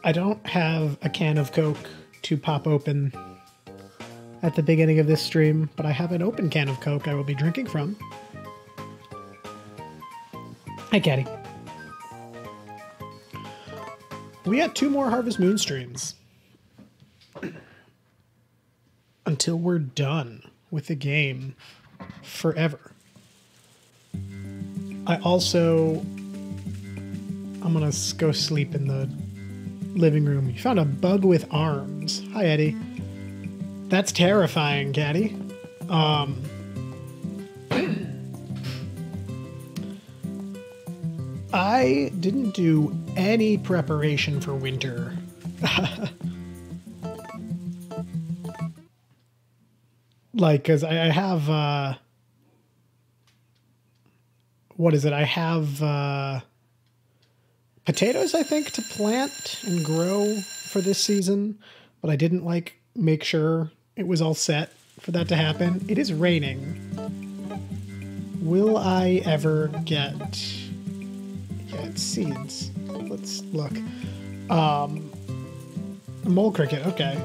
I don't have a can of Coke to pop open at the beginning of this stream, but I have an open can of Coke I will be drinking from. Hi, Caddy. We got 2 more Harvest Moon streams until we're done with the game forever. I'm gonna go sleep in the living room. You found a bug with arms. Hi, Eddie. That's terrifying, Caddy. I didn't do any preparation for winter. Like, because I have, what is it? I have potatoes, I think, to plant and grow for this season, but I didn't, like, make sure it was all set for that to happen. It is raining. Will I ever get... Yeah, it's seeds. Let's look. Mole cricket, okay.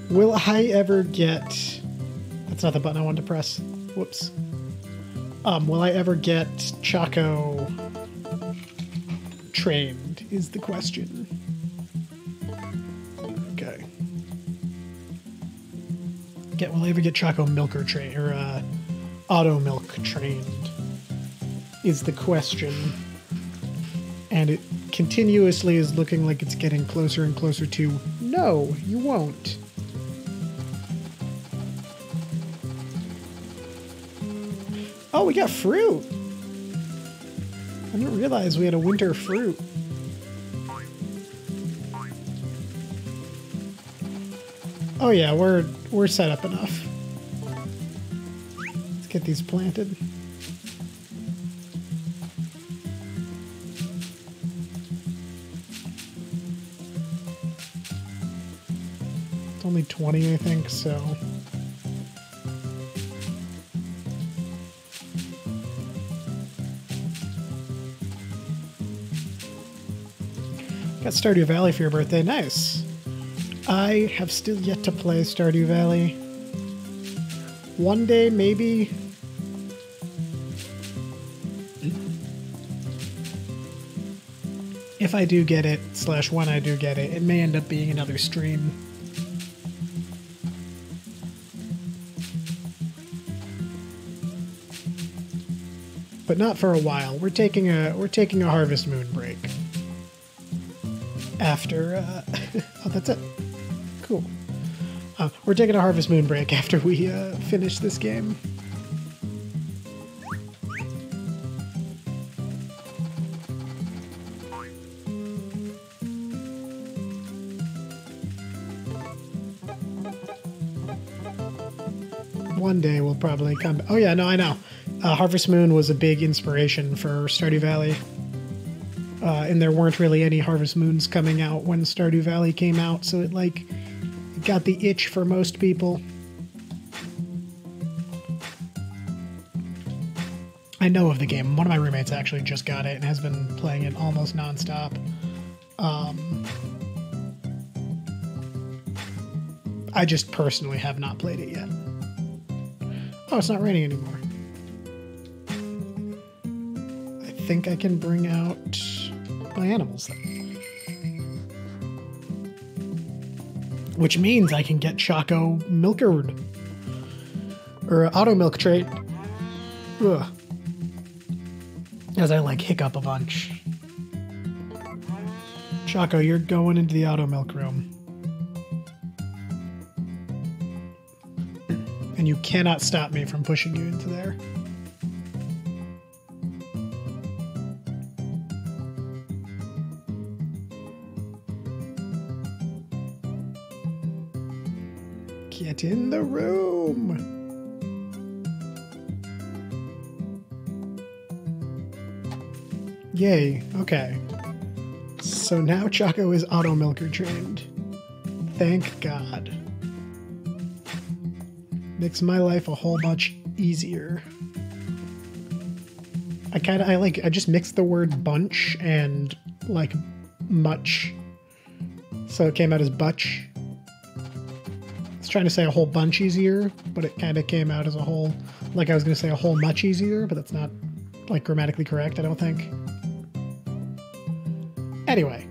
Will I ever get... That's not the button I wanted to press. Whoops. Will I ever get Choco trained is the question. Okay. Will I ever get Choco Milker trained, or Auto Milk trained is the question. And it continuously is looking like it's getting closer and closer to, no, you won't. Oh, we got fruit. I didn't realize we had a winter fruit. Oh yeah, we're set up enough. Let's get these planted. It's only 20, I think, so... Got Stardew Valley for your birthday. Nice. I have still yet to play Stardew Valley. One day, maybe. If I do get it, / when I do get it, it may end up being another stream. But not for a while. We're taking a Harvest Moon break. After, oh, that's it. Cool. We're taking a Harvest Moon break after we finish this game. One day we'll probably come. Oh yeah, no, I know. Harvest Moon was a big inspiration for Stardew Valley. And there weren't really any Harvest Moons coming out when Stardew Valley came out, so it got the itch for most people. I know of the game. One of my roommates actually just got it and has been playing it almost nonstop. I just personally have not played it yet. Oh, it's not raining anymore. I think I can bring out my animals then. Which means I can get Choco Milkered. Or Auto Milk trait. Ugh. As I hiccup a bunch. Choco, you're going into the Auto Milk room. And you cannot stop me from pushing you into there. Get in the room. Yay, okay. So now Choco is Auto Milker trained. Thank God. Makes my life a whole bunch easier. I just mixed the word bunch and much So it came out as butch. I was trying to say a whole bunch easier, but it kind of came out as a whole, like I was going to say a whole much easier, but that's not like grammatically correct, I don't think. Anyway.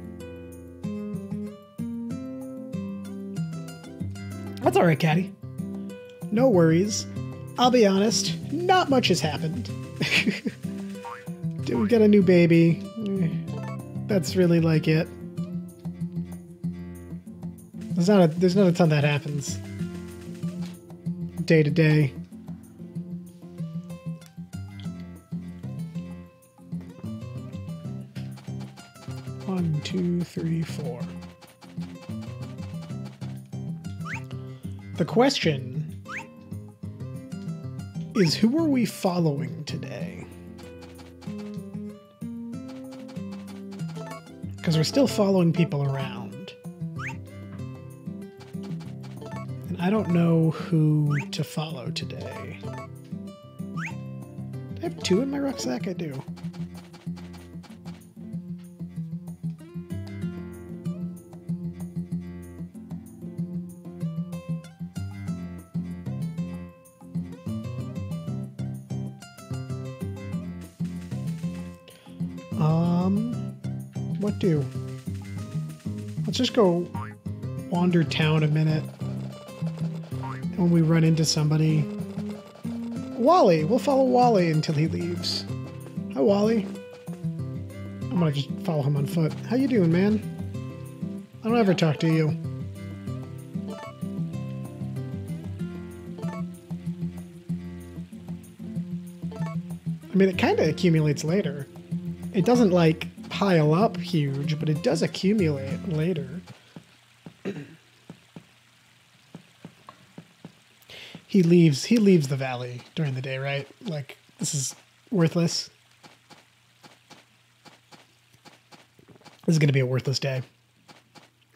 That's alright, Caddy. No worries. I'll be honest, not much has happened. We got a new baby. That's really like it. There's not a ton that happens day to day. One, two, three, four. The question is, who are we following today? Because we're still following people around. And I don't know who to follow today. Do I have 2 in my rucksack? I do. What do? Let's just go wander town a minute. And when we run into somebody... Wally! We'll follow Wally until he leaves. Hi, Wally. I'm gonna just follow him on foot. How you doing, man? I don't ever talk to you. I mean, it kind of accumulates later. It doesn't, like, pile up huge, but it does accumulate later. He leaves the valley during the day, right? Like, this is worthless. This is going to be a worthless day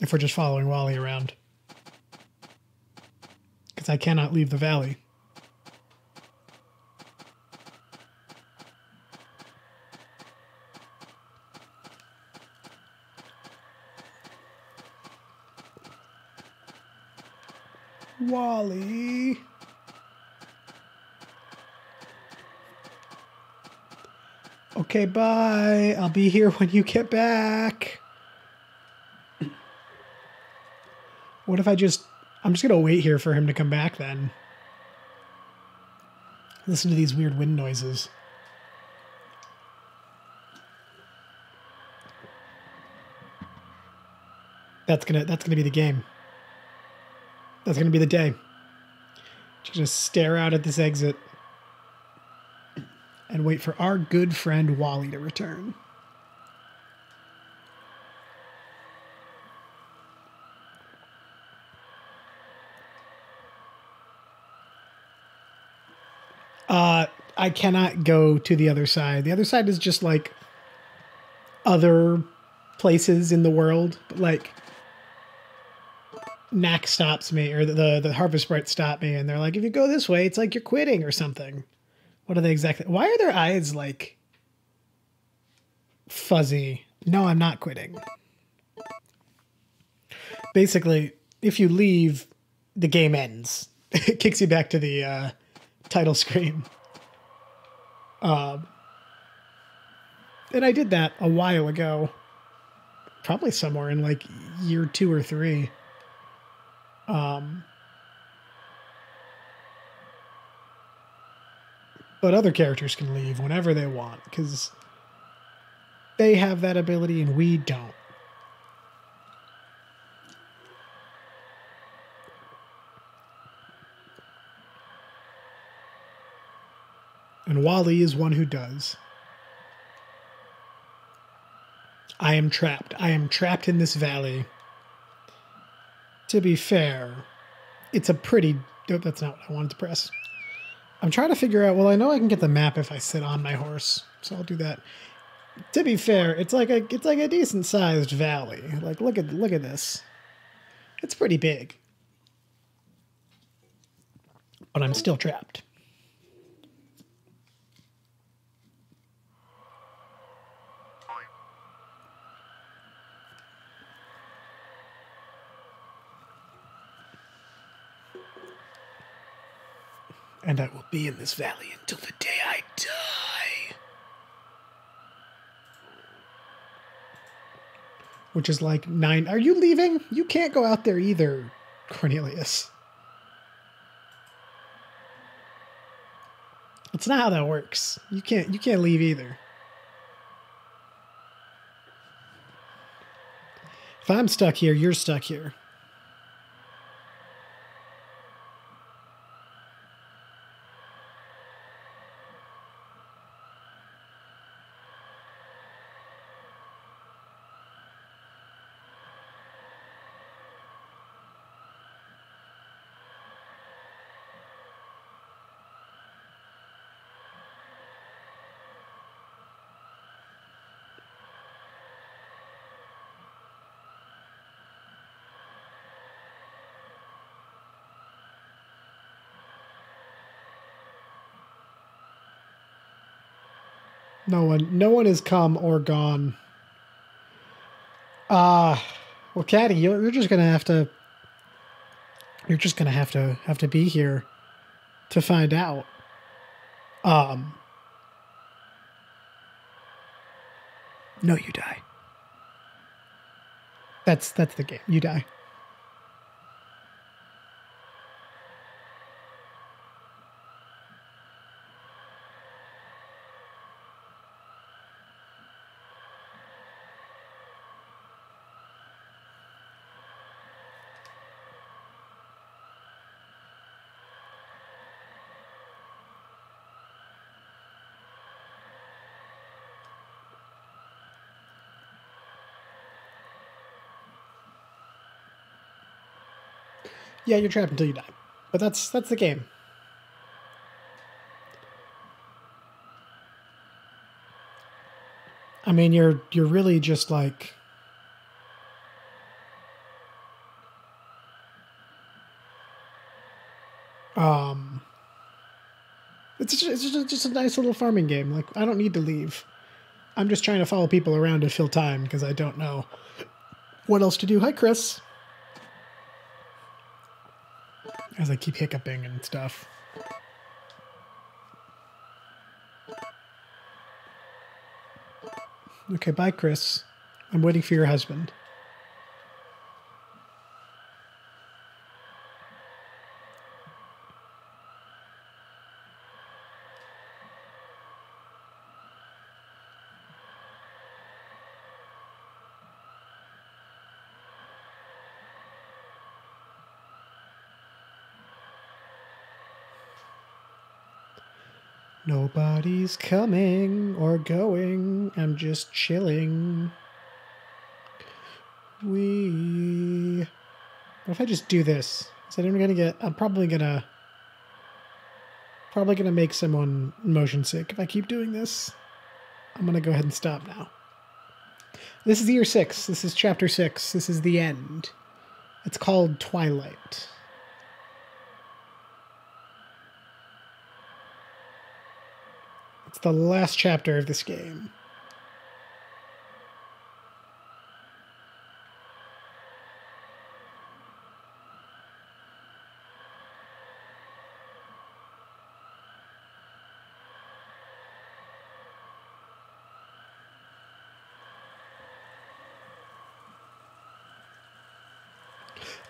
if we're just following Wally around. Because I cannot leave the valley. Wally. Okay, bye. I'll be here when you get back. What if I'm just going to wait here for him to come back then. Listen to these weird wind noises. That's gonna be the game. That's going to be the day. Just stare out at this exit and wait for our good friend Wally to return. I cannot go to the other side. The other side is just like other places in the world, but like Knack stops me, or the Harvest Sprites stop me, and they're like, if you go this way, it's like you're quitting or something. What are they exactly? Why are their eyes like fuzzy? No, I'm not quitting. Basically, if you leave, the game ends. It kicks you back to the title screen. And I did that a while ago. Probably somewhere in like year 2 or 3. But other characters can leave whenever they want, because they have that ability and we don't. And Wally is one who does. I am trapped. I am trapped in this valley. To be fair, it's a pretty... Oh, that's not what I wanted to press. I'm trying to figure out... Well, I know I can get the map if I sit on my horse, so I'll do that. To be fair, it's like a decent-sized valley. Like, look at this. It's pretty big. But I'm still trapped. And I will be in this valley until the day I die. Which is like 9. Are you leaving? You can't go out there either, Cornelius. That's not how that works. You can't leave either. If I'm stuck here, you're stuck here. No one has come or gone. Well, Caddy, you're just gonna have to. You're just gonna have to be here to find out. No, you die. That's the game. You die. Yeah, you're trapped until you die. But that's the game. I mean, you're really just like it's just a nice little farming game. Like, I don't need to leave. I'm just trying to follow people around to fill time because I don't know what else to do. Hi, Chris. As I keep hiccuping and stuff. Okay, bye, Chris. I'm waiting for your husband. Nobody's coming or going. I'm just chilling. What if I just do this? I'm probably gonna make someone motion sick if I keep doing this. I'm gonna go ahead and stop now. This is year 6. This is chapter 6. This is the end. It's called Twilight. It's the last chapter of this game.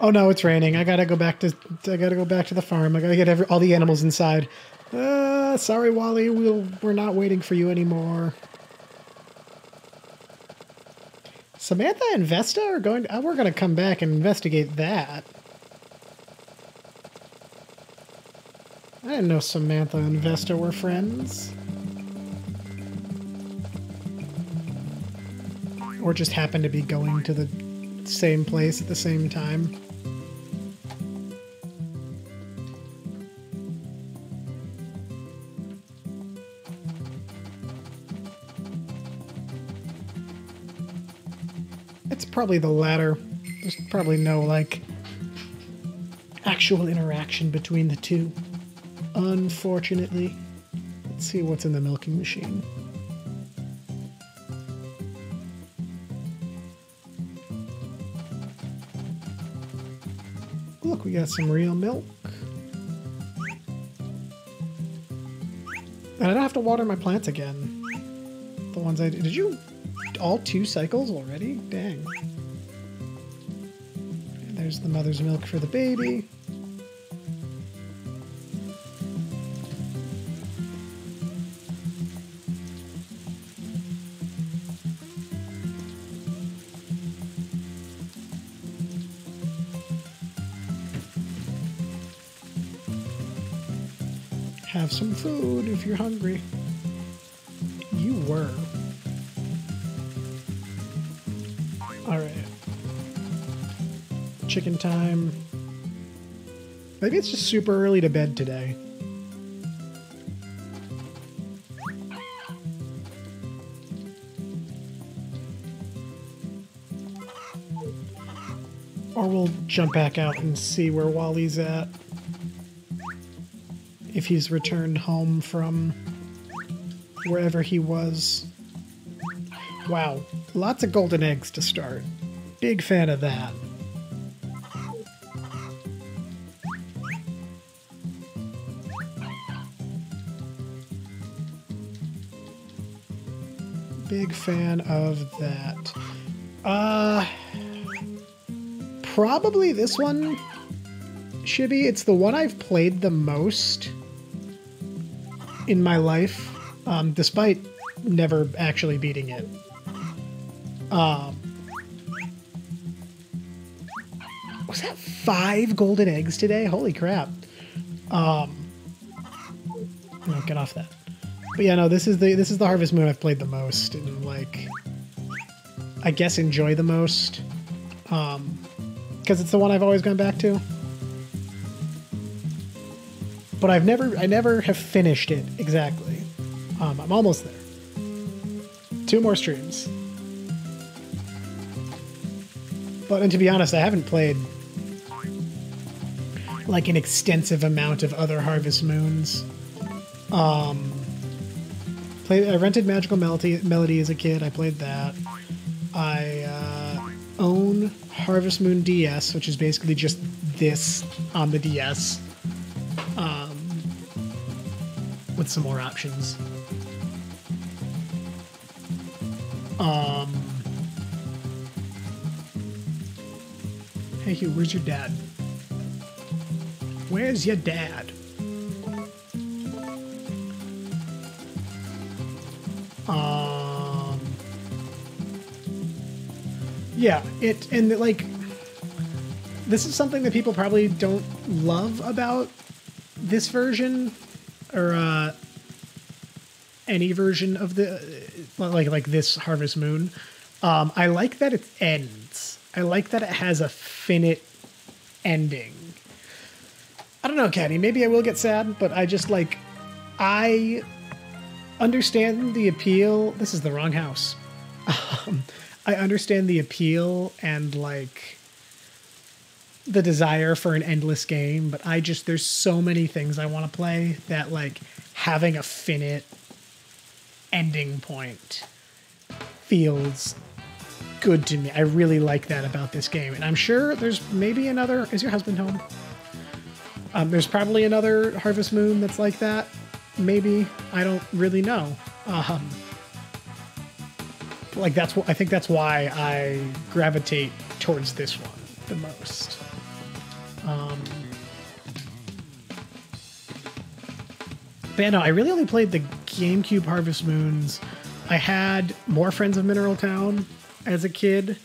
Oh no, it's raining. I gotta go back to the farm. I gotta get all the animals inside. Sorry, Wally. We're not waiting for you anymore. Samantha and Vesta are going. We're gonna come back and investigate that. I didn't know Samantha and Vesta were friends. Or just happened to be going to the same place at the same time. It's probably the latter. There's probably no, like, actual interaction between the two. Unfortunately. Let's see what's in the milking machine. Look, we got some real milk. And I don't have to water my plants again. The ones I did. Did you all 2 cycles already? Dang. And there's the mother's milk for the baby. Have some food if you're hungry. You were. Alright. Chicken time. Maybe it's just super early to bed today. Or we'll jump back out and see where Wally's at. If he's returned home from wherever he was. Wow, lots of golden eggs to start. Big fan of that. Big fan of that. Probably this one, Shibby. It's the one I've played the most in my life, despite never actually beating it. Was that 5 golden eggs today? Holy crap. No, get off that. But yeah, no, this is the Harvest Moon I've played the most and, like, I guess enjoy the most. Because it's the one I've always gone back to. But I never have finished it exactly. I'm almost there. 2 more streams. But, and to be honest, I haven't played like an extensive amount of other Harvest Moons. I rented Magical Melody as a kid. I played that. I own Harvest Moon DS, which is basically just this on the DS. With some more options. Hey Hugh, where's your dad? Where's your dad? Yeah, like, this is something that people probably don't love about this version, or any version of the like this Harvest Moon. I like that it ends. I like that it has a finite ending. I don't know, Kenny. Maybe I will get sad, but I just, like, I understand the appeal. This is the wrong house. I understand the appeal and, like, the desire for an endless game, but there's so many things I want to play that, like, having a finite ending point feels good to me. I really like that about this game, and I'm sure there's maybe another. Is your husband home? There's probably another Harvest Moon that's like that. Maybe. I don't really know. Like, I think that's why I gravitate towards this one the most. But yeah, no, I really only played the GameCube Harvest Moons. I had more Friends of Mineral Town as a kid.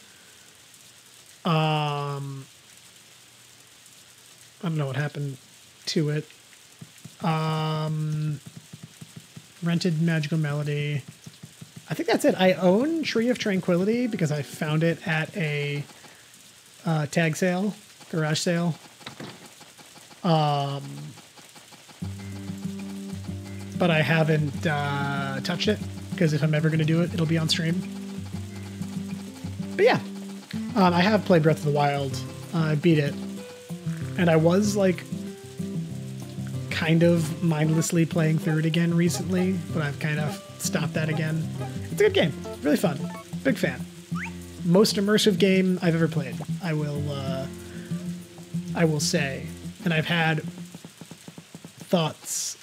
I don't know what happened to it. Rented Magical Melody. I think that's it. I own Tree of Tranquility because I found it at a tag sale, garage sale. But I haven't touched it because if I'm ever going to do it, it'll be on stream. But yeah, I have played Breath of the Wild. I beat it. And I was, like, kind of mindlessly playing through it again recently, but I've kind of stopped that again. It's a good game. Really fun. Big fan. Most immersive game I've ever played, I will say. And I've had thoughts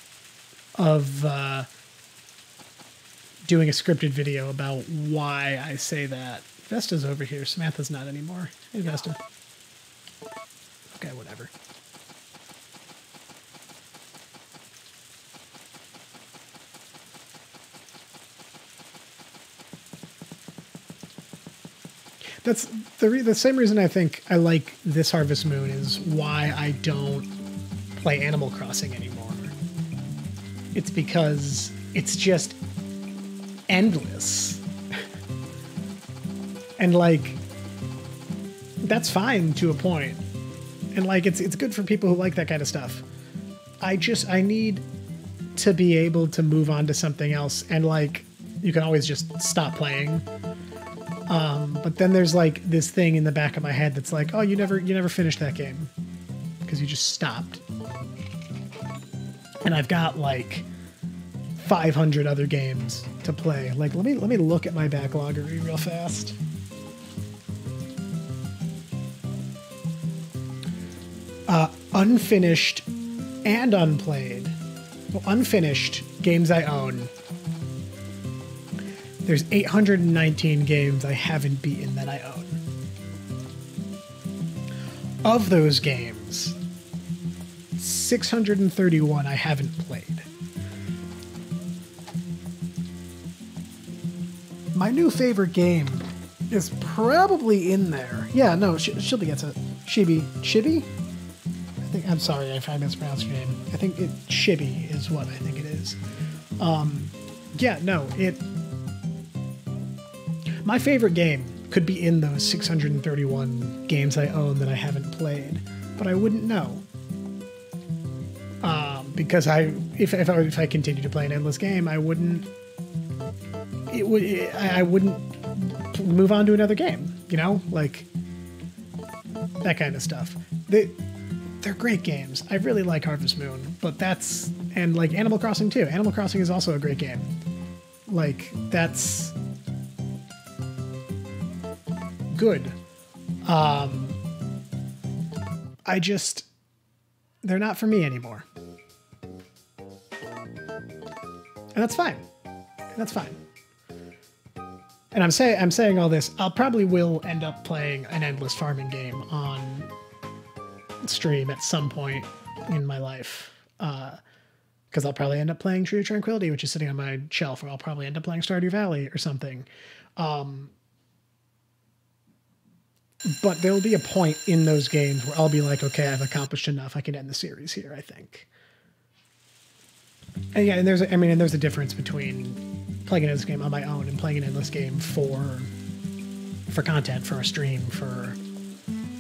of doing a scripted video about why I say that. Vesta's over here. Samantha's not anymore. Hey, Vesta. Okay, whatever. That's the same reason I think I like this Harvest Moon is why I don't play Animal Crossing anymore. It's because it's just endless. And like that's fine to a point. And like it's good for people who like that kind of stuff. I need to be able to move on to something else, and like you can always just stop playing. But then there's like this thing in the back of my head that's like, oh, you never finished that game because you just stopped. And I've got like 500 other games to play. Like let me look at my backloggery real fast. Unfinished and unplayed. Well, unfinished games I own. There's 819 games I haven't beaten that I own. Of those games, 631 I haven't played. My new favorite game is probably in there. Yeah, no, Shibby gets it. Shibby? I'm sorry if I mispronounced your name. I think Shibby is what I think it is. Yeah, no, my favorite game could be in those 631 games I own that I haven't played, but I wouldn't know. Because if I continue to play an endless game, I wouldn't move on to another game, you know? Like, that kind of stuff. They're great games. I really like Harvest Moon, but and like Animal Crossing too. Animal Crossing is also a great game. Like, that's good. They're not for me anymore. And that's fine. That's fine. And I'm saying all this, I'll probably will end up playing an endless farming game on stream at some point in my life. Because I'll probably end up playing Tree of Tranquility, which is sitting on my shelf, or I'll probably end up playing Stardew Valley or something. But there will be a point in those games where I'll be like, okay, I've accomplished enough. I can end the series here, I think. And yeah, and there's a difference between playing an endless game on my own and playing an endless game for content, for a stream, for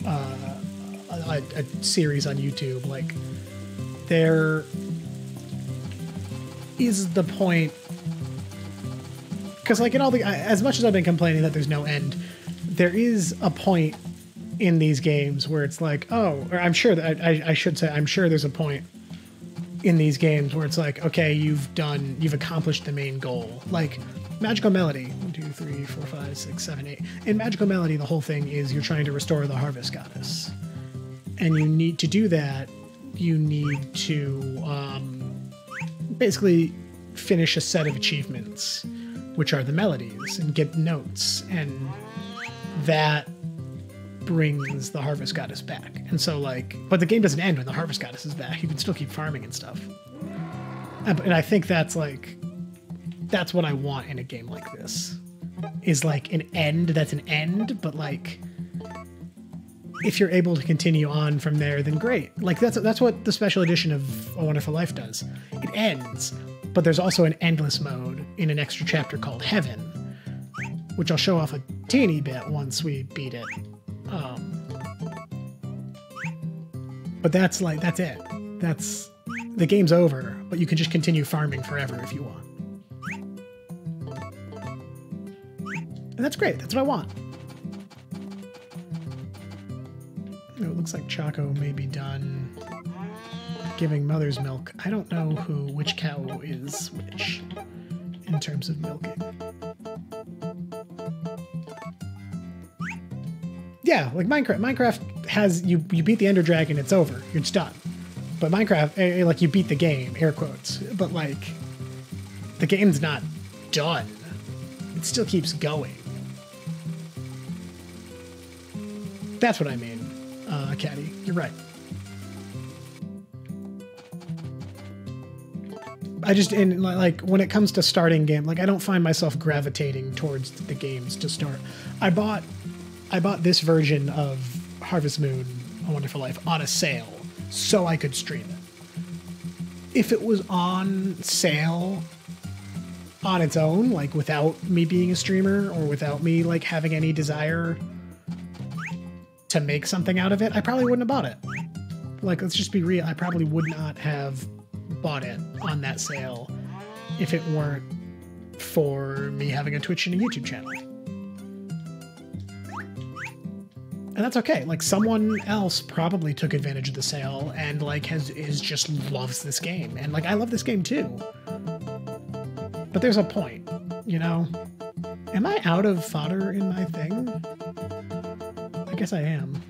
a series on YouTube. Like, there is the point, because like in all the, as much as I've been complaining that there's no end, there is a point in these games where it's like, oh, or I'm sure that I should say, I'm sure there's a point in these games where it's like, okay, you've accomplished the main goal. Like Magical Melody, 1, 2, 3, 4, 5, 6, 7, 8. In Magical Melody, the whole thing is you're trying to restore the Harvest Goddess. And you need to do that. You need to basically finish a set of achievements, which are the melodies, and get notes, and that brings the Harvest Goddess back. And so like, but the game doesn't end when the Harvest Goddess is back. You can still keep farming and stuff. And I think that's what I want in a game like this, is like an end that's an end, but like, if you're able to continue on from there, then great. Like that's what the special edition of A Wonderful Life does. It ends, but there's also an endless mode in an extra chapter called Heaven, which I'll show off a teeny bit once we beat it. But that's it. That's, the game's over, but you can just continue farming forever if you want. And that's great. That's what I want. Oh, it looks like Choco may be done giving mother's milk. I don't know which cow is which in terms of milking. Yeah, like Minecraft. Minecraft has, you beat the Ender Dragon, it's over. You're just done. But Minecraft, like, you beat the game, air quotes. But like, the game's not done. It still keeps going. That's what I mean, Caddy. You're right. I just, like, when it comes to starting game, like, I don't find myself gravitating towards the games to start. I bought this version of Harvest Moon, A Wonderful Life on a sale so I could stream it. If it was on sale on its own, like, without me being a streamer or without me, like, having any desire to make something out of it, I probably wouldn't have bought it. Like, let's just be real. I probably would not have bought it on that sale if it weren't for me having a Twitch and a YouTube channel. And that's okay. Like, someone else probably took advantage of the sale and, like, just loves this game. And, like, I love this game too. But there's a point, you know? Am I out of fodder in my thing? I guess I am.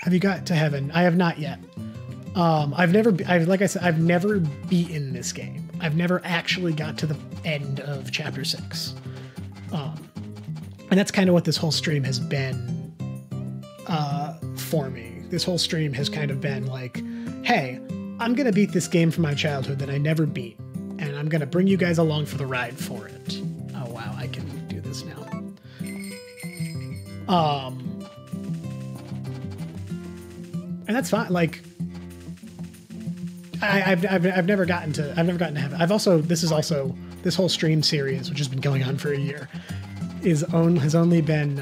Have you got to heaven? I have not yet. Like I said, I've never beaten this game. I've never actually got to the end of chapter 6. And that's kind of what this whole stream has been for me. This whole stream has kind of been like, hey, I'm going to beat this game from my childhood that I never beat. And I'm going to bring you guys along for the ride for it. Oh, wow, I can do this now. And that's fine. Like, I've never gotten to heaven. This whole stream series, which has been going on for a year, has only been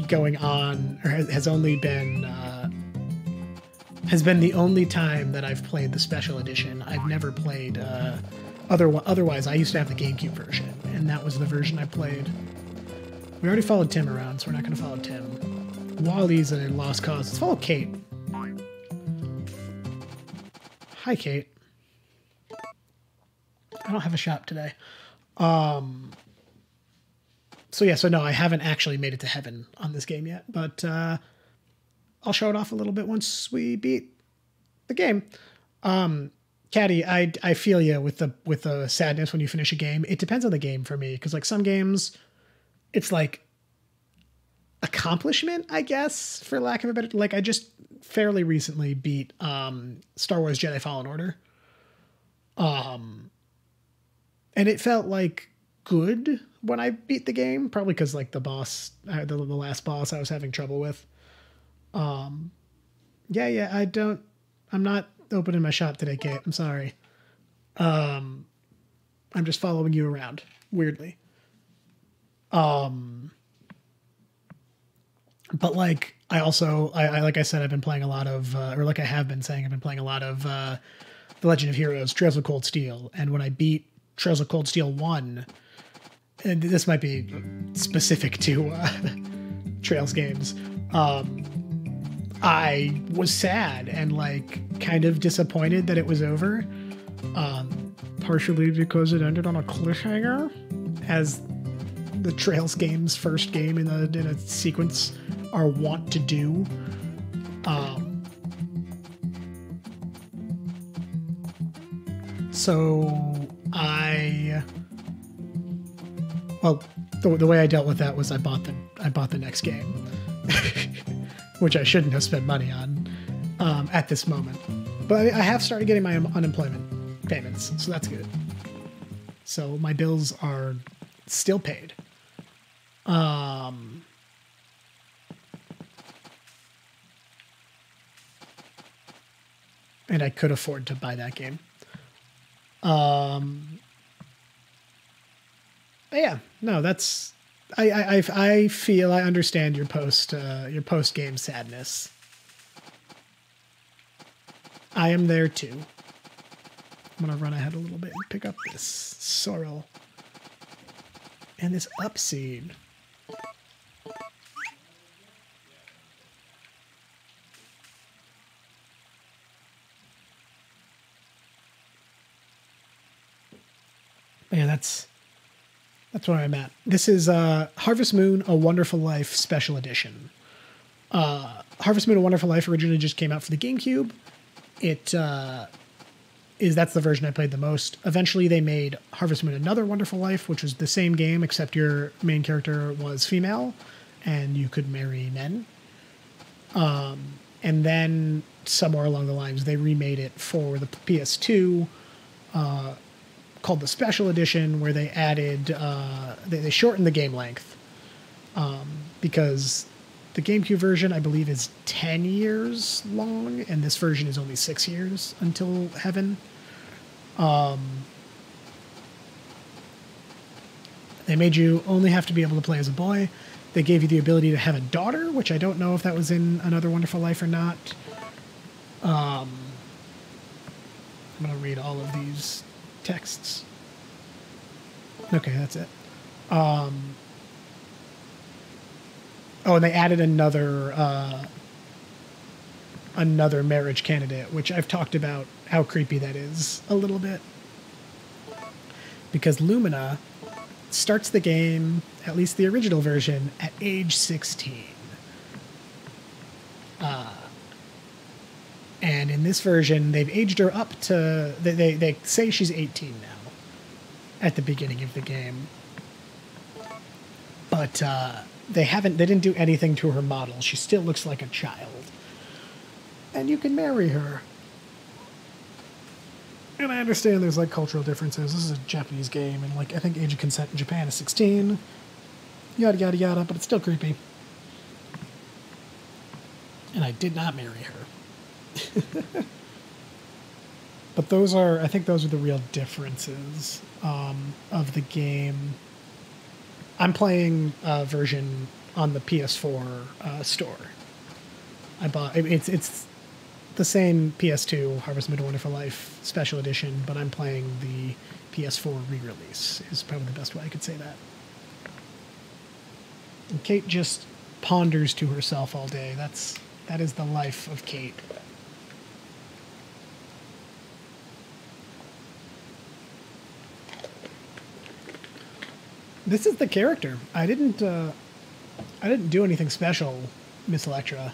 going on, or has been the only time that I've played the special edition. I've never played otherwise. I used to have the GameCube version, and that was the version I played. We already followed Tim around, so we're not going to follow Tim. Wally's a lost cause. Let's follow Kate. Hi, Kate. I don't have a shop today. So no, I haven't actually made it to heaven on this game yet, but I'll show it off a little bit once we beat the game. Caddy, I feel you with the sadness when you finish a game. It depends on the game for me, because like some games, it's like accomplishment, I guess, for lack of a better, like I just fairly recently beat Star Wars Jedi Fallen Order. And it felt like good when I beat the game, probably because like the last boss I was having trouble with. I'm not opening my shop today, Kate. I'm sorry. I'm just following you around weirdly. But like, I like I said, I've been playing a lot of, or like I have been saying, I've been playing a lot of The Legend of Heroes, Trails of Cold Steel. And when I beat Trails of Cold Steel 1, and this might be specific to Trails games, I was sad and like kind of disappointed that it was over. Partially because it ended on a cliffhanger, as the Trails games first game in a sequence are wont to do. The way I dealt with that was I bought the next game, which I shouldn't have spent money on at this moment. But I have started getting my unemployment payments, so that's good. So my bills are still paid. And I could afford to buy that game. But yeah, no, that's, I feel I understand your post game sadness. I am there too. I'm gonna run ahead a little bit and pick up this sorrel and this upseed. Yeah, that's where I'm at. This is Harvest Moon: A Wonderful Life Special Edition. Harvest Moon: A Wonderful Life originally just came out for the GameCube. It that's the version I played the most. Eventually, they made Harvest Moon: Another Wonderful Life, which was the same game except your main character was female, and you could marry men. And then somewhere along the lines, they remade it for the PS2, called the Special Edition, where they added they shortened the game length because the GameCube version, I believe, is 10 years long, and this version is only 6 years until Heaven. They made you only have to be able to play as a boy. They gave you the ability to have a daughter, which I don't know if that was in Another Wonderful Life or not. I'm going to read all of these texts. Okay, that's it. Oh, and they added another marriage candidate, which I've talked about how creepy that is a little bit. Because Lumina starts the game, at least the original version, at age 16. And in this version, they've aged her up to... They say she's 18 now at the beginning of the game. But they didn't do anything to her model. She still looks like a child. And you can marry her. And I understand there's, like, cultural differences. This is a Japanese game, and, like, I think age of consent in Japan is 16. Yada, yada, yada, but it's still creepy. And I did not marry her. But I think those are the real differences of the game. I'm playing a version on the PS4 store. I bought it's the same PS2 Harvest Moon: Wonderful Life Special Edition, but I'm playing the PS4 re-release. Is probably the best way I could say that. And Kate just ponders to herself all day. That is the life of Kate. This is the character. I didn't do anything special, Miss Electra.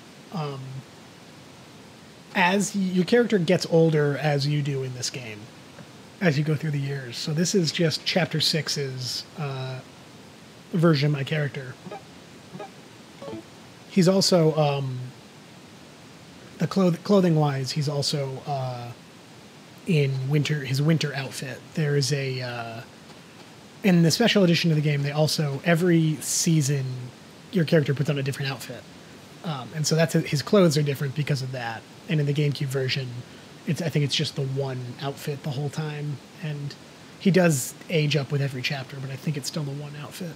As your character gets older as you do in this game, as you go through the years. So this is just Chapter 6's version of my character. He's also, clothing-wise, he's also in his winter outfit. There is in the special edition of the game, they also, every season, your character puts on a different outfit. And so his clothes are different because of that. And in the GameCube version, I think it's just the one outfit the whole time. And he does age up with every chapter, but I think it's still the one outfit.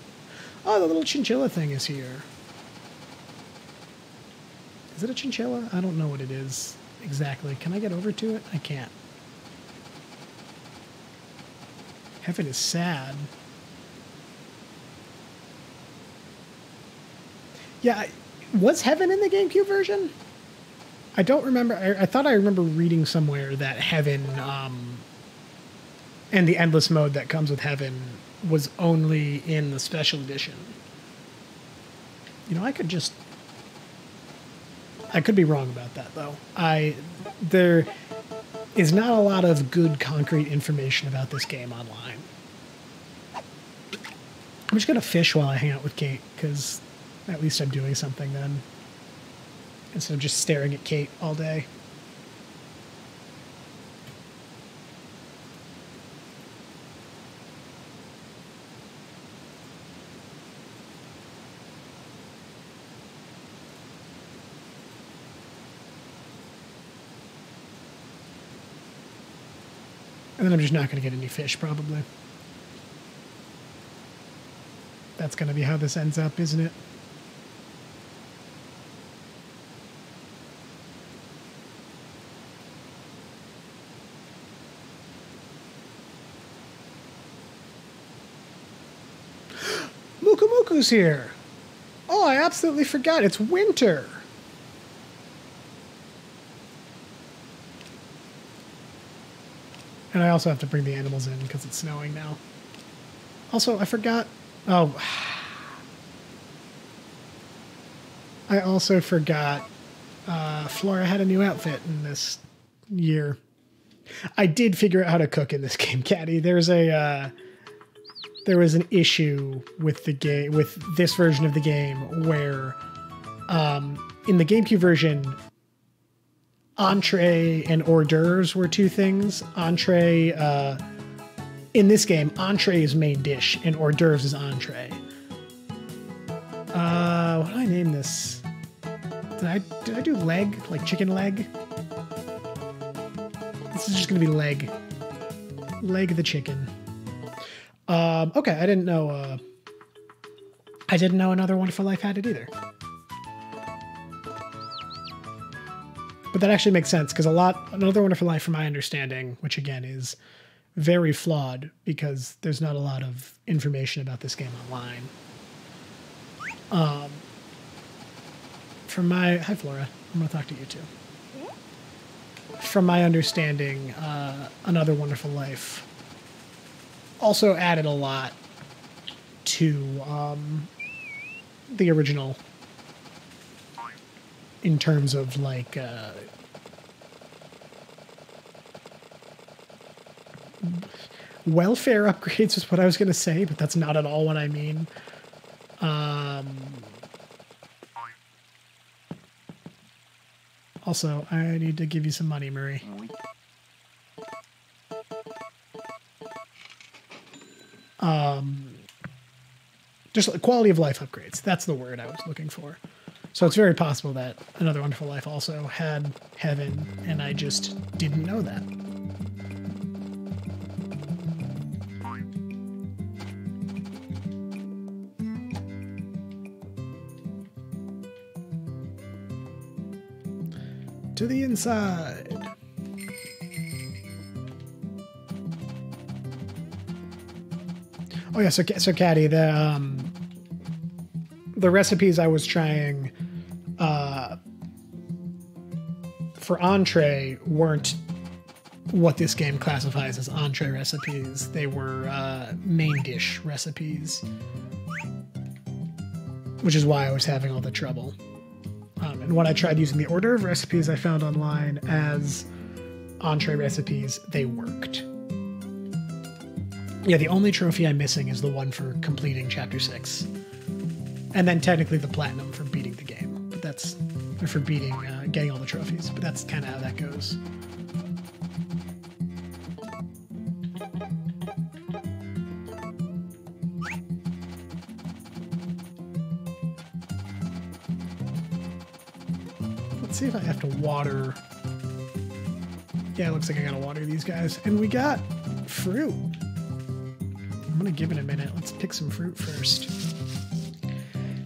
Oh, the little chinchilla thing is here. Is it a chinchilla? I don't know what it is exactly. Can I get over to it? I can't. Heaven is sad. Yeah, was Heaven in the GameCube version? I don't remember. I thought I remember reading somewhere that Heaven and the endless mode that comes with Heaven was only in the special edition. You know, I could be wrong about that, though. There is not a lot of good concrete information about this game online. I'm just going to fish while I hang out with Kate, because at least I'm doing something then, instead of just staring at Kate all day. And then I'm just not going to get any fish, probably. That's going to be how this ends up, isn't it? Mukumuku's here! Oh, I absolutely forgot. It's winter! And I also have to bring the animals in because it's snowing now. Also, I forgot... Oh. I also forgot Flora had a new outfit in this year. I did figure out how to cook in this game, Caddy. There was an issue with the game, with this version of the game, where in the GameCube version, entree and hors d'oeuvres were two things. In this game, entree is main dish and hors d'oeuvres is entree. What did I name this? Did I do leg? Like chicken leg? This is just gonna be leg. Leg the chicken. Okay, I didn't know Another Wonderful Life had it either. But that actually makes sense, because Another Wonderful Life, from my understanding, which again is very flawed because there's not a lot of information about this game online. Hi Flora, I'm gonna talk to you too. From my understanding, Another Wonderful Life also added a lot to the original in terms of like welfare upgrades is what I was going to say, but that's not at all what I mean. Also, I need to give you some money, Murray. Just like quality of life upgrades. That's the word I was looking for. So it's very possible that Another Wonderful Life also had heaven, and I just didn't know that. To the inside. Oh yeah, so Caddy, the recipes I was trying for entree weren't what this game classifies as entree recipes. They were main dish recipes, which is why I was having all the trouble. And when I tried using the hors d'oeuvre recipes I found online as entree recipes, they worked. Yeah, the only trophy I'm missing is the one for completing Chapter 6. And then technically the platinum for beating the game. But that's for beating, getting all the trophies. But that's kind of how that goes. Let's see if I have to water. Yeah, it looks like I gotta water these guys. And we got fruit. I'm gonna give it a minute. Let's pick some fruit first.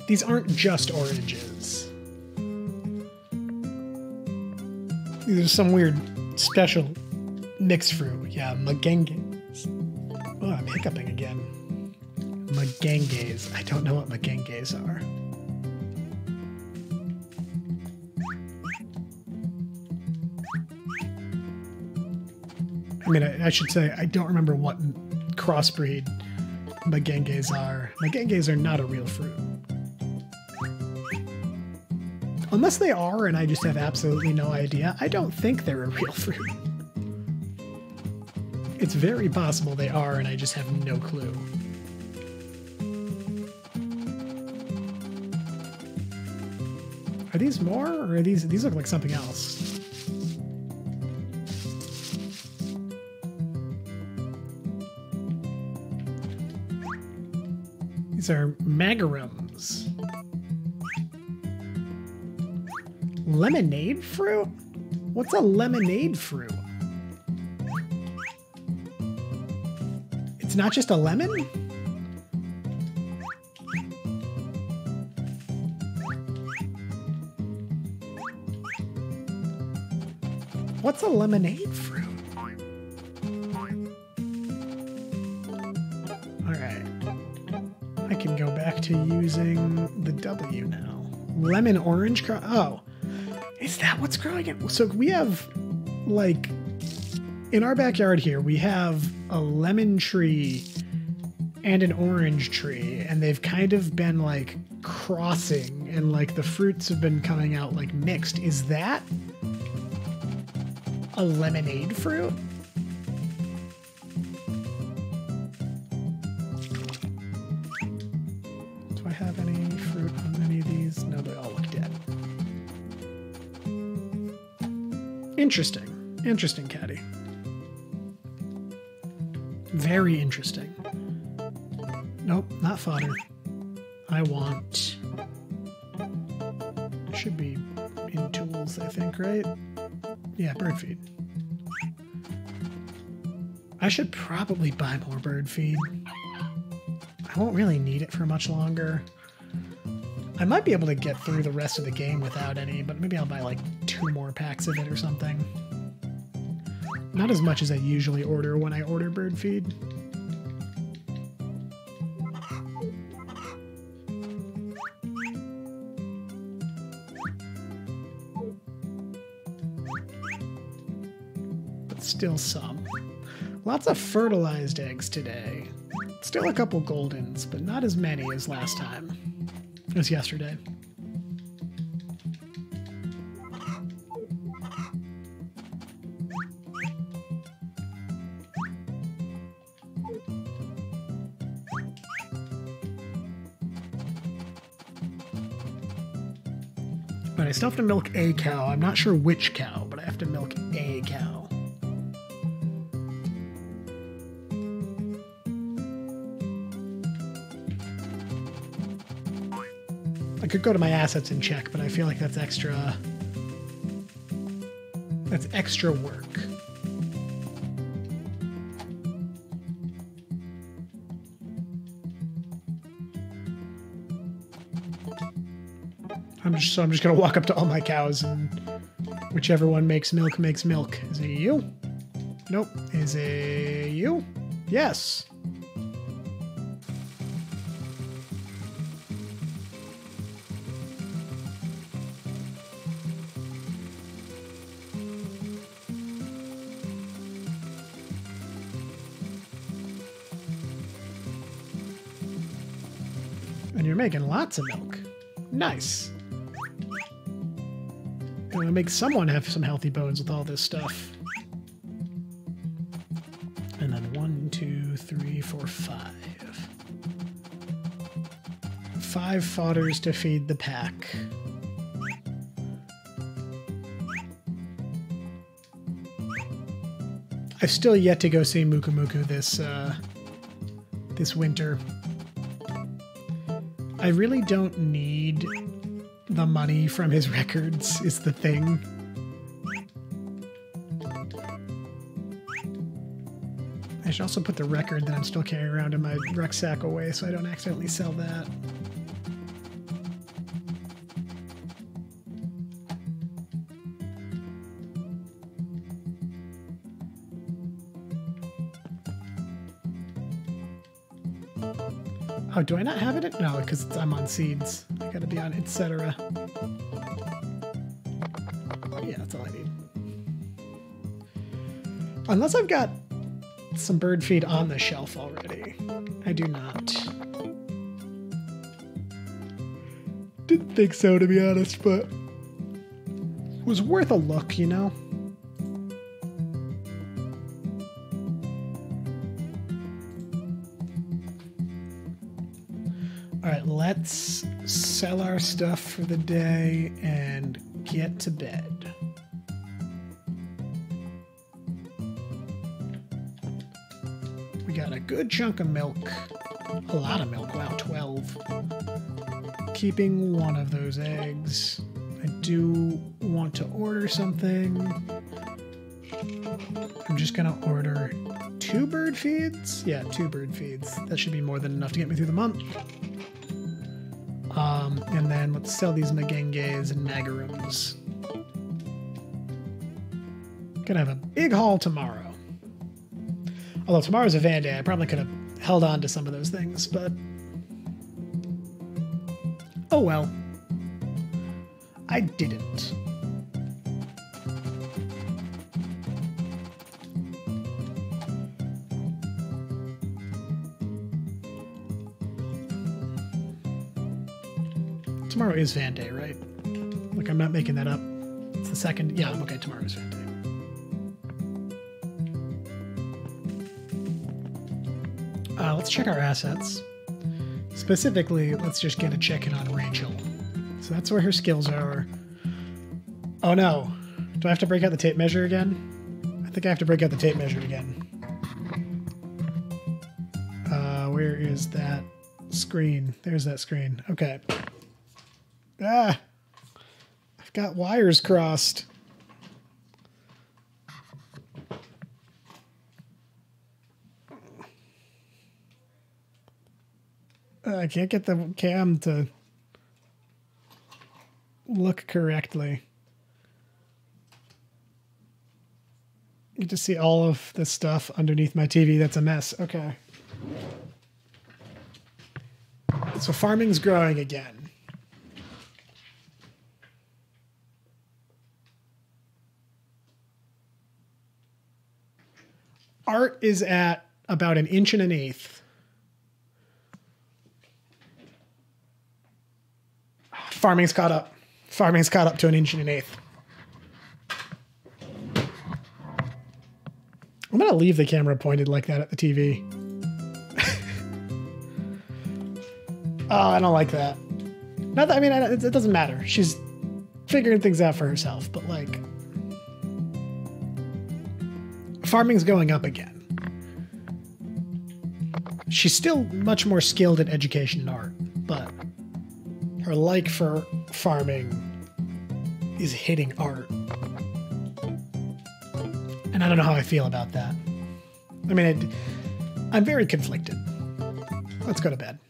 These aren't just oranges. These are some weird special mixed fruit. Yeah, magenges. Oh, I'm hiccuping again. Magenges. I don't know what magenges are. I mean, I should say I don't remember what crossbreed magenges are. Magenges are not a real fruit. Unless they are, and I just have absolutely no idea, I don't think they're a real fruit. It's very possible they are, and I just have no clue. Are these more, or are these look like something else? These are magarums. Lemonade fruit? What's a lemonade fruit? It's not just a lemon? What's a lemonade fruit? Alright. I can go back to using the W now. Lemon orange? Oh. Is that what's growing it? So we have, like, in our backyard here, we have a lemon tree and an orange tree, and they've kind of been, like, crossing, and, like, the fruits have been coming out, like, mixed. Is that a lemonade fruit? I have any fruit on any of these. No, they all look dead. Interesting. Interesting, Caddy. Very interesting. Nope, not fodder. I want... Should be in tools, I think, right? Yeah, bird feed. I should probably buy more bird feed. I won't really need it for much longer. I might be able to get through the rest of the game without any, but maybe I'll buy like 2 more packs of it or something. Not as much as I usually order when I order bird feed. But still some. Lots of fertilized eggs today. Still a couple goldens, but not as many as last time. As yesterday. But I still have to milk a cow. I'm not sure which cow, but I have to milk a cow. I could go to my assets and check, but I feel like that's extra... That's extra work. So I'm just gonna walk up to all my cows and whichever one makes milk makes milk. Is it you? Nope. Is it you? Yes. And you're making lots of milk. Nice. Gonna make someone have some healthy bones with all this stuff. And then 1, 2, 3, 4, 5. 5 fodders to feed the pack. I've still yet to go see Muku Muku this winter. I really don't need the money from his records, is the thing. I should also put the record that I'm still carrying around in my rucksack away so I don't accidentally sell that. Oh, do I not have it? No, because I'm on seeds. I gotta be on etc. Yeah, that's all I need. Unless I've got some bird feed on the shelf already. I do not. Didn't think so, to be honest, but it was worth a look, you know? Alright, let's sell our stuff for the day and get to bed. We got a good chunk of milk. A lot of milk. Wow, 12. Keeping one of those eggs. I do want to order something. I'm just going to order 2 bird feeds? Yeah, 2 bird feeds. That should be more than enough to get me through the month. And then let's sell these Magenges and Magarums. Gonna have a big haul tomorrow. Although tomorrow's a van day, I probably could have held on to some of those things, but... oh well. I didn't. Tomorrow is van day, right? Like, I'm not making that up. It's the 2nd. Yeah, okay, tomorrow is van day. Let's check our assets. This Specifically, let's just get a check-in on Rachel. So that's where her skills are. Oh no. Do I have to break out the tape measure again? I think I have to break out the tape measure again. Where is that screen? There's that screen. Okay. Ah! I've got wires crossed. I can't get the cam to look correctly. You get to see all of this stuff underneath my TV. That's a mess. Okay. So farming's growing again. Art is at about 1 1/8 inches. Farming's caught up. Farming's caught up to 1 1/8 inches. I'm going to leave the camera pointed like that at the TV. Oh, I don't like that. Not that, I mean, it doesn't matter. She's figuring things out for herself, but like, farming's going up again. She's still much more skilled at education and art, but her like for farming is hitting art. And I don't know how I feel about that. I mean, I'm very conflicted. Let's go to bed.